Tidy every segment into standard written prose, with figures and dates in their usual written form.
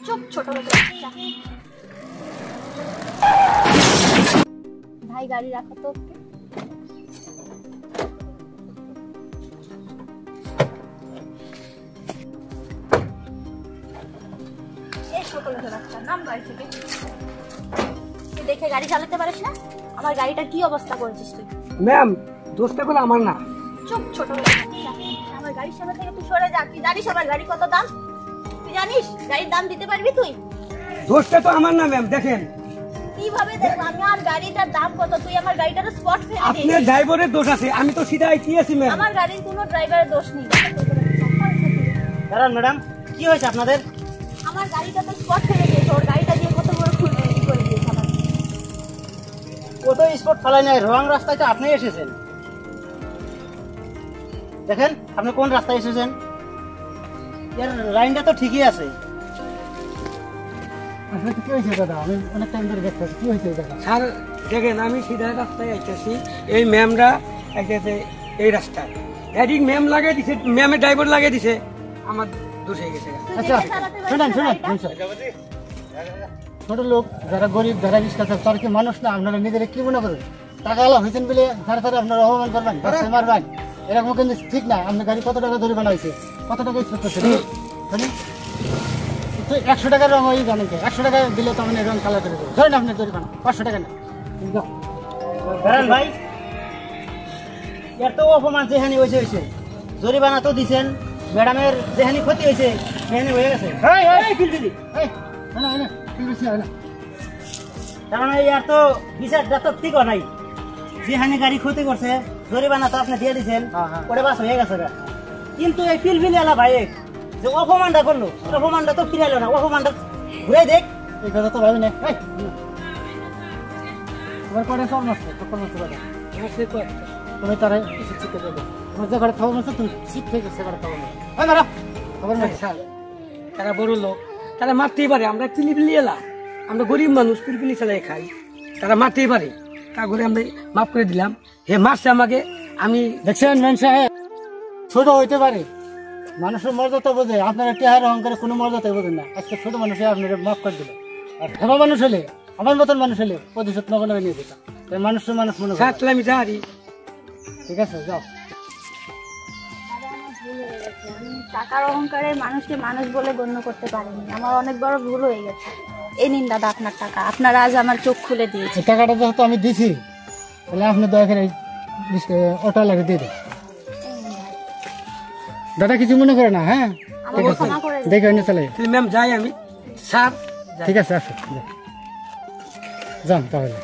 চুপ ছোট লোক। ভাই গাড়ি রাখো তো। দেখে গাড়ি চালাতে পারিস না? আমার গাড়িটা কি অবস্থা করেছিস তুই? ম্যাম দোষটা করে আমার না। চুপ ছোট লোক। আমার গাড়ির সামনে থেকে তুই সরে যা। তুই জানিস আমার গাড়ি কত দাম? তুই জানিস গাড়ির দাম দিতে পারবি তুই? দোষটা তো আমার না ম্যাম। দেখেন কিভাবে দেখবো আমার গাড়িটার দাম কত? তুই আমার গাড়িটার স্পট ফেলে দিয়েছিস। আপনার ড্রাইভারের দোষ আছে, আমি তো সিধা আইছি ম্যাম। আমার গাড়ির কোনো ড্রাইভারের দোষ নেই। দাঁড়ান ম্যাডাম, কি হয়েছে আপনাদের? আমার গাড়িটা তো স্পট ফেলে দিয়েছে। ওর গাড়িটা দিয়ে কত বড় খুলে করে দিয়েছে আমার। কত স্পট ফেলাই নাই, রং রাস্তায় তো আপনি এসেছেন। দেখেন আপনি কোন রাস্তায় এসেছেন, এর লাইনটা তো ঠিকই আছে। আসলে কি হয়েছে দাদা? আমি অনেক টাইম ধরে দেখতেছি, কি হয়েছে দাদা? স্যার দেখেন আমি সিধা রাস্তায় আইতেছি, এই ম্যামরা আইতেছে এই রাস্তায়। হেডিং ম্যাম লাগিয়ে দিছে, ম্যামের ড্রাইভার লাগিয়ে দিছে, আমার দোষ হয়ে গেছে। আচ্ছা শুনেন শুনেন, ছোট লোক যারা গরিব যারা রিস্কা চাপ তারা কি মানুষ না? আপনারা নিজেরা কি মনে করেন? টাকা আলা হয়েছেন বলে ধারে ধারে আপনারা অপমান করবেন, রাস্তায় মারবেন, এরকম কিন্তু ঠিক না। আপনার গাড়ি কত টাকা ধরে বানাইছে, কত টাকা স্পেস করছে জানেন? 100 টাকার রং ওই জানেন, 100 টাকা দিলে তো আপনি রং কালার করে দেবেন। ধরেন আপনার জরিমানা 500 টাকা না। ধরেন ভাই, এত অপমান যেখানে হয়েছে হয়েছে, জরিমানা তো দিচ্ছেন, ম্যাডামের যেখানে ক্ষতি হয়েছে সেখানে হয়ে গেছে। তার মানে ইয়ার তো বিচারটা তো ঠিক নাই। যেখানে গাড়ি ক্ষতি করছে জরিমানা তো আপনি দিয়ে দিচ্ছেন, ওটা বাস হয়ে গেছে। কিন্তু এই ফিলফিলি আলা ভাই যে অপমানটা করলো, অপমানটা তো ফিরাইলো না, অপমানটা ঘুরে দেখ। এই কথা তো ভাবি না। তোমার কটা সব নষ্ট তুমি তারা কিছু শিখে দেবে। তোমার যে ঘরে খবর নষ্ট তুমি শিখ থেকে সে ঘরে খবর খবর নেই। স্যার তারা বড় লোক, তারা মারতেই পারে। আমরা পিলিপিলি এলা, আমরা গরিব মানুষ, পিলিপিলি চালাই খাই, তারা মারতেই পারে। তা করে আমরা মাফ করে দিলাম। হে মারছে আমাকে, আমি দেখছেন ম্যান সাহেব, ছোট হইতে পারে, মানুষের মর্যাদা বোঝে, আপনারা টেহার অহংকারে কোনো মর্যাদাই বোঝেন না। আজকে ছোট মানুষে আপনারা মাফ করে দিল। আর হেবা মানুষ হলে, আমার মতন মানুষ হলে প্রতিশোধ নগর নগর নিয়ে দিতাম। তাই মানুষের মানুষ মনে স্যার তাহলে আমি যাই। ঠিক আছে যাও। টাকার অহংকারে মানুষকে মানুষ বলে গণ্য করতে পারিনি। আমার অনেক বড় ভুল হয়ে গেছে। এই নিন দাদা আপনার টাকা, আপনারা আজ আমার চোখ খুলে দিয়েছে। টাকাটা যেহেতু আমি দিছি, তাহলে আপনি দয়া করে ওটা লাগে দিয়ে দেন। দাদা কিছু মনে করে না? হ্যাঁ দেখে চলে ম্যাম যাই আমি। স্যার ঠিক আছে, আসো যান তাহলে।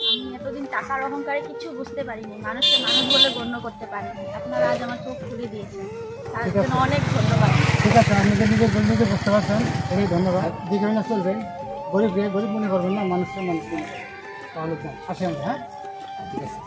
আমি এতদিন টাকার অহংকারে কিছু বুঝতে পারিনি, মানুষকে মানুষ বলে গণ্য করতে পারিনি। আপনারা আজ আমার চোখ খুলে দিয়েছেন, তার জন্য অনেক ধন্যবাদ। ঠিক আছে, আপনি যে নিজের নিজে বুঝতে পারছেন, এই ধন্যবাদ। দেখে না চলবেন, গরিব গরিব মনে করবেন না, মানুষের মানুষ মনে করবেন। তাহলে আসি আমরা। হ্যাঁ ঠিক আছে।